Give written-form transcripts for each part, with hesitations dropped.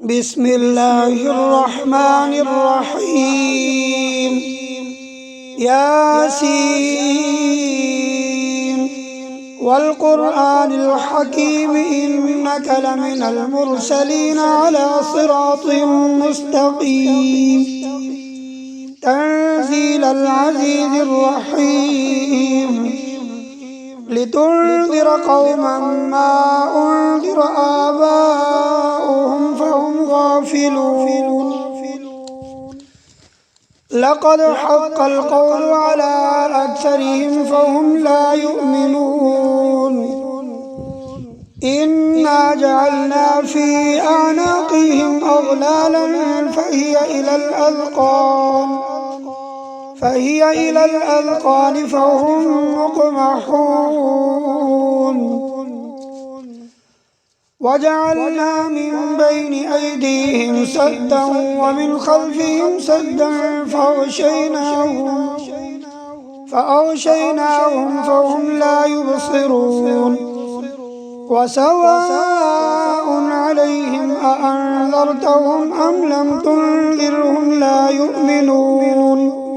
بسم الله الرحمن الرحيم. ياسين والقرآن الحكيم إنك لمن المرسلين على صراط مستقيم تنزيل العزيز الرحيم لتنذر قوما ما أنذر آباؤهم فهم غافلون. لقد حق القول على أكثرهم فهم لا يؤمنون. إنا جعلنا في أعناقهم أغلالا فهي إلى الأذقان فهم مقمحون. وجعلنا من بين أيديهم سدا ومن خلفهم سدا فأغشيناهم فهم لا يبصرون. وسواء عليهم أأنذرتهم أم لم تنذرهم لا يؤمنون.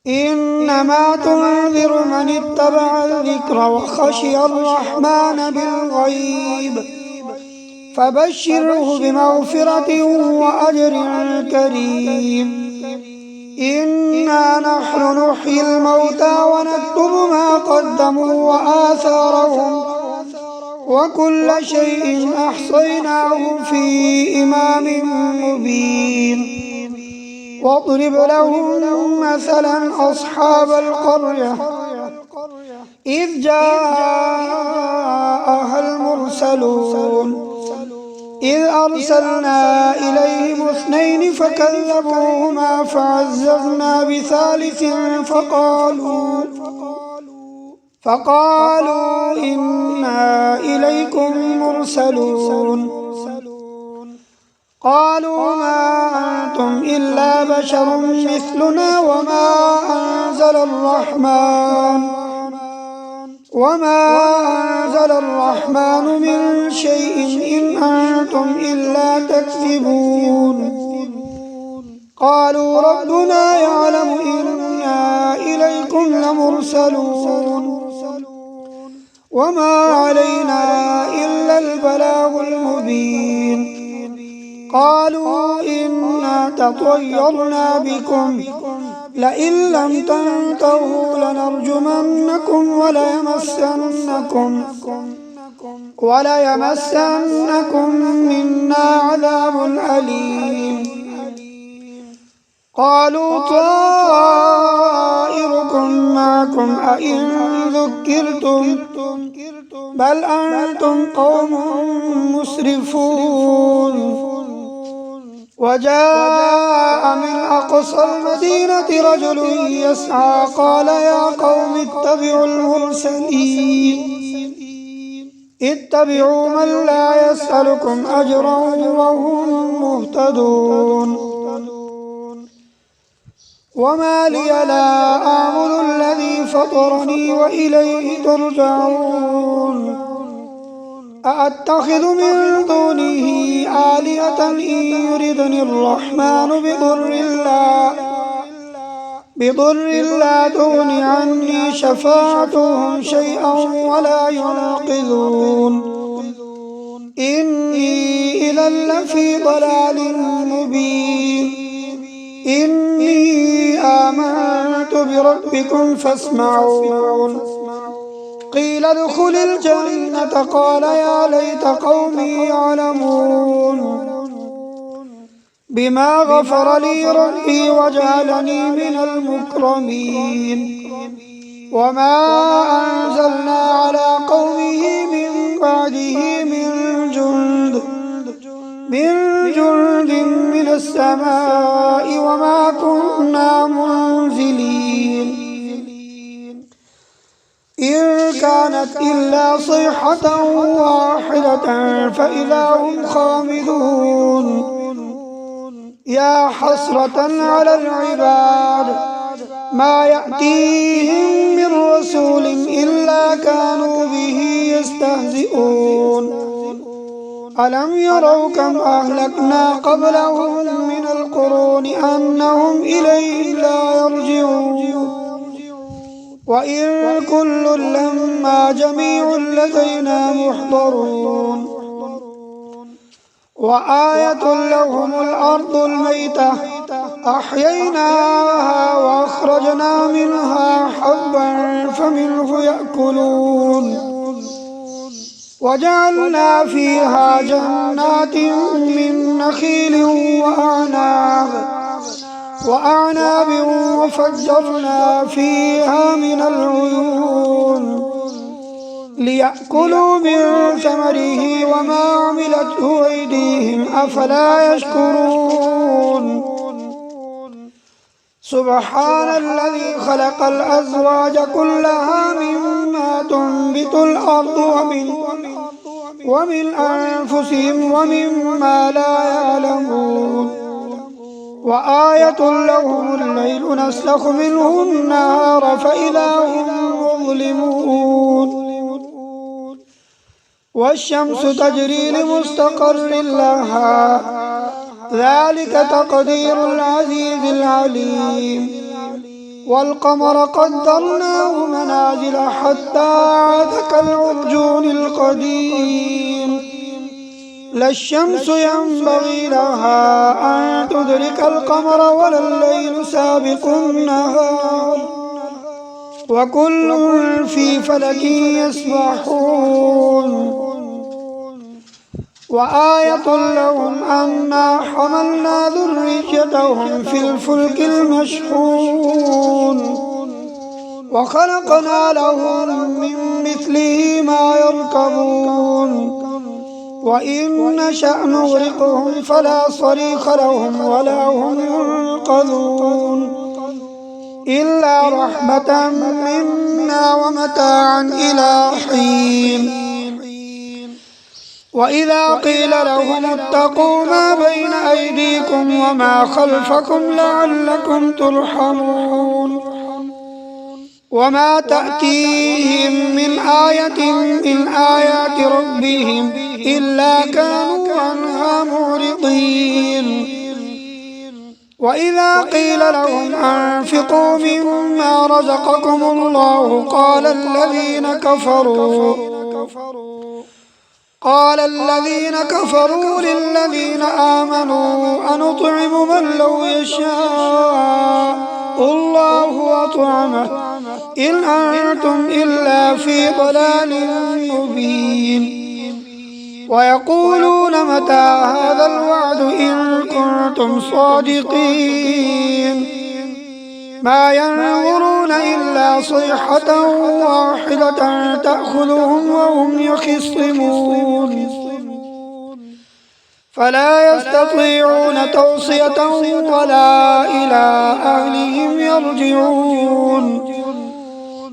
إنما تنذر من اتبع الذكر وخشي الرحمن بالغيب فبشره بمغفرة وأجر كريم. إنا نحن نحيي الموتى ونكتب ما قدموا وآثارهم وكل شيء أحصيناه في إمام مبين. واضرب لهم مثلا أصحاب القرية إذ جاءها المرسلون إذ أرسلنا إليهم 2 فكذبوهما فعززنا بثالث فقالوا إنا إليكم مرسلون. قالوا ما أنتم إلا بشر مثلنا وما أنزل الرحمن من شيء إن أنتم إلا تكذبون. قالوا ربنا يعلم إنا إليكم لمرسلون وما علينا إلا البلاغ المبين. قالوا إنا تطيرنا بكم لئن لم تنتهوا لنرجمنكم وليمسنكم منا عذاب أليم. قالوا طائركم معكم أئن ذكرتم بل أنتم قوم مسرفون. وجاء من أقصى المدينة رجل يسعى قال يا قوم اتبعوا من لا يسألكم أجرا وهم مهتدون. وما لي لا أعبد الذي فطرني وإليه ترجعون. أأتخذ من دونه آلهة إن يردني الرحمن بضر لا تغن عني شفاعتهم شيئا ولا ينقذون. إني إذا لفي ضلال مبين. إني آمنت بربكم فاسمعون. قيل ادخل الجنة قال يا ليت قومي يعلمون بما غفر لي ربي وجعلني من المكرمين. وما أنزلنا على قومه من بعده من جند من السماء وما كنا منزلين. إن كانت إلا صيحة واحدة فإذا هم خامدون. يا حسرة على العباد ما يأتيهم من رسول إلا كانوا به يستهزئون. ألم يروا كم أهلكنا قبلهم من القرون أنهم إليهم لا يرجعون وإن كل لما جميع لدينا محضرون وآية لهم الأرض الميتة أحييناها وأخرجنا منها حبا فمنه يأكلون وجعلنا فيها جنات من نخيل وأعناب وفجرنا فيها من العيون ليأكلوا من ثمره وما عملته أيديهم أفلا يشكرون سبحان الذي خلق الأزواج كلها مما تنبت الأرض ومن أنفسهم ومما لا يعلمون وآية لهم الليل نسلخ منه النهار فإذا هم مظلمون والشمس تجري لمستقر لها ذلك تقدير العزيز العليم والقمر قدرناه منازل حتى عاد كالعرجون القديم لا الشمس ينبغي لها أن تدرك القمر ولا الليل سابق النهار وكل في فلك يسبحون وآية لهم أنا حملنا ذريتهم في الفلك المشحون وخلقنا لهم من مثله ما يركبون وإن نشأ نغرقهم فلا صريخ لهم ولا هم ينقذون إلا رحمة منا ومتاعا إلى حين وإذا قيل لهم اتقوا ما بين أيديكم وما خلفكم لعلكم ترحمون وما تأتيهم من آية من آيات ربهم إلا كانوا عنها معرضين وإذا قيل لهم أنفقوا مما رزقكم الله قال الذين كفروا للذين آمنوا أنطعم من لو يشاء الله أطعمه إن أنتم إلا في ضلال مبين ويقولون متى هذا الوعد إن كنتم صادقين ما ينظرون إلا صيحة واحدة تأخذهم وهم يخصمون فلا يستطيعون توصية ولا إلى أهلهم يرجعون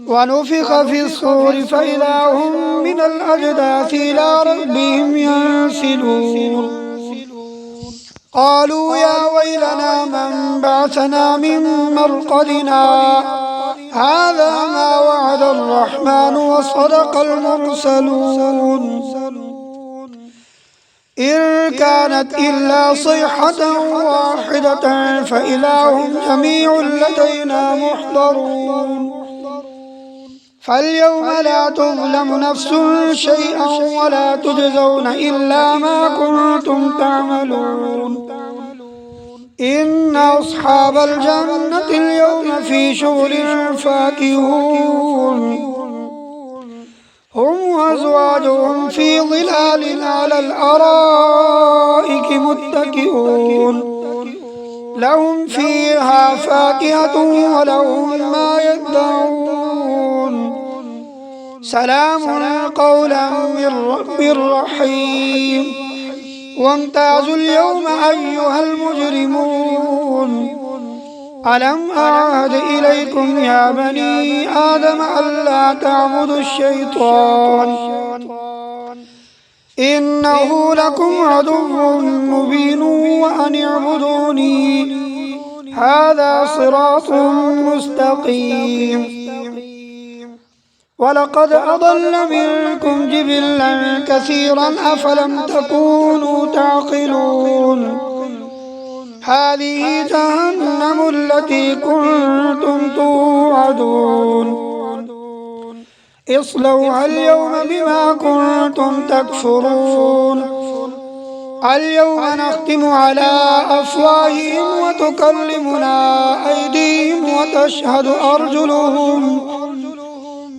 ونفخ في الصور فإذا هم من الأجداث إلى ربهم ينسلون قالوا يا ويلنا من بعثنا من مرقدنا هذا ما وعد الرحمن وصدق المرسلون إن كانت إلا صيحة واحدة فإذا هم جميع لدينا محضرون فاليوم لا تظلم نفس شيئا ولا تجزون إلا ما كنتم تعملون إن أصحاب الجنة اليوم في شغل فاكهون هم وأزواجهم في ظلال على الأرائك متكئون لهم فيها فاكهة ولهم ما يدعون سلام قولا من رب رحيم وامتازوا اليوم أيها المجرمون ألم أعهد إليكم يا بني آدم ألا تعبدوا الشيطان إنه لكم عدو مبين وأن اعبدوني هذا صراط مستقيم ولقد أضل منكم جبلا كثيرا أفلم تكونوا تعقلون هذه جهنم التي كنتم توعدون اصلوها اليوم بما كنتم تكفرون اليوم نختم على أفواههم وتكلمنا أيديهم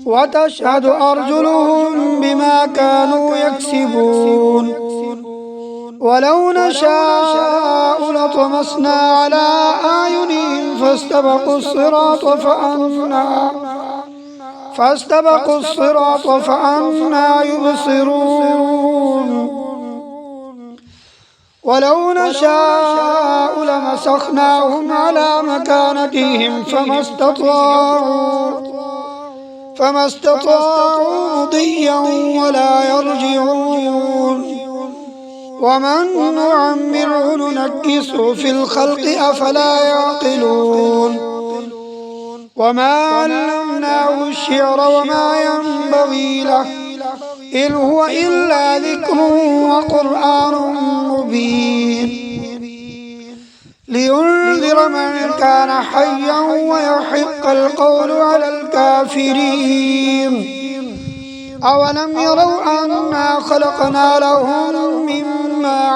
وتشهد أرجلهم بما كانوا يكسبون ولو نشاء لطمسنا على أعينهم فاستبقوا الصراط فأنى يبصرون ولو نشاء لمسخناهم على مكانتهم فما استطاعوا مضيا ولا يرجعون ومن نعمره ننكسه في الخلق أفلا يعقلون وما علمناه الشعر وما ينبغي له إن هو إلا ذكر وقرآن مبين لينذر من كان حيا ويحق القول على الكافرين أولم يروا أنا خلقنا لهم مما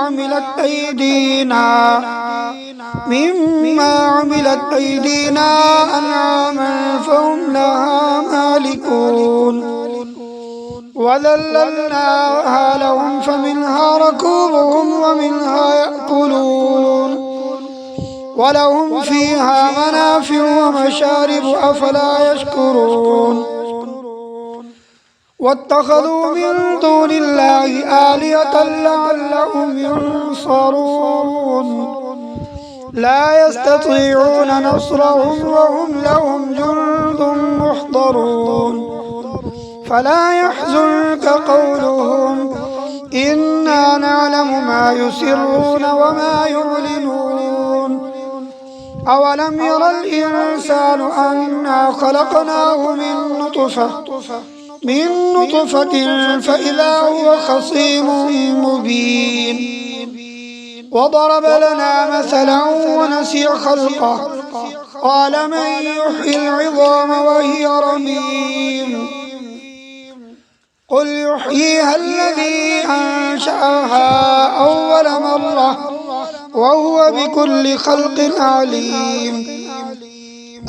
عملت أيدينا أنعاما فهم لها مالكون وذللناها لهم فمنها ركوبهم ومنها يأكلون ولهم فيها منافع ومشارب أفلا يشكرون واتخذوا من دون الله آلهة لعلهم ينصرون لا يستطيعون نصرهم وهم لهم جند محضرون فلا يحزنك قولهم إنا نعلم ما يسرون وما يعلنون أولم ير الإنسان أنا خلقناه من نطفة فإذا هو خصيم مبين وضرب لنا مثلا ونسي خلقه قال من يحيي العظام وهي رميم قل يحييها الذي أنشأها أول مرة وهو بكل خلق عليم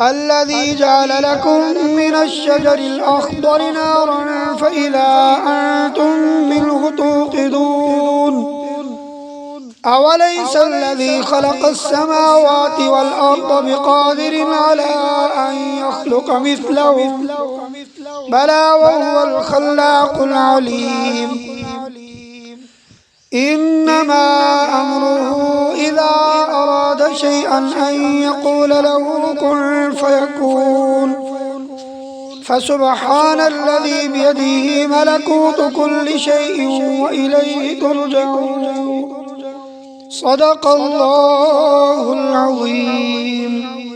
الذي جعل لكم من الشجر الأخضر نارا فإذا أنتم منه توقدون أوليس الذي خلق السماوات والأرض بقادر على أن يخلق مثلهم بلى وهو الخلاق العليم إنما أمره إذا أراد شيئا أن يقول له كن فيكون فسبحان الذي بيده ملكوت كل شيء وإليه ترجعون صدق الله العظيم.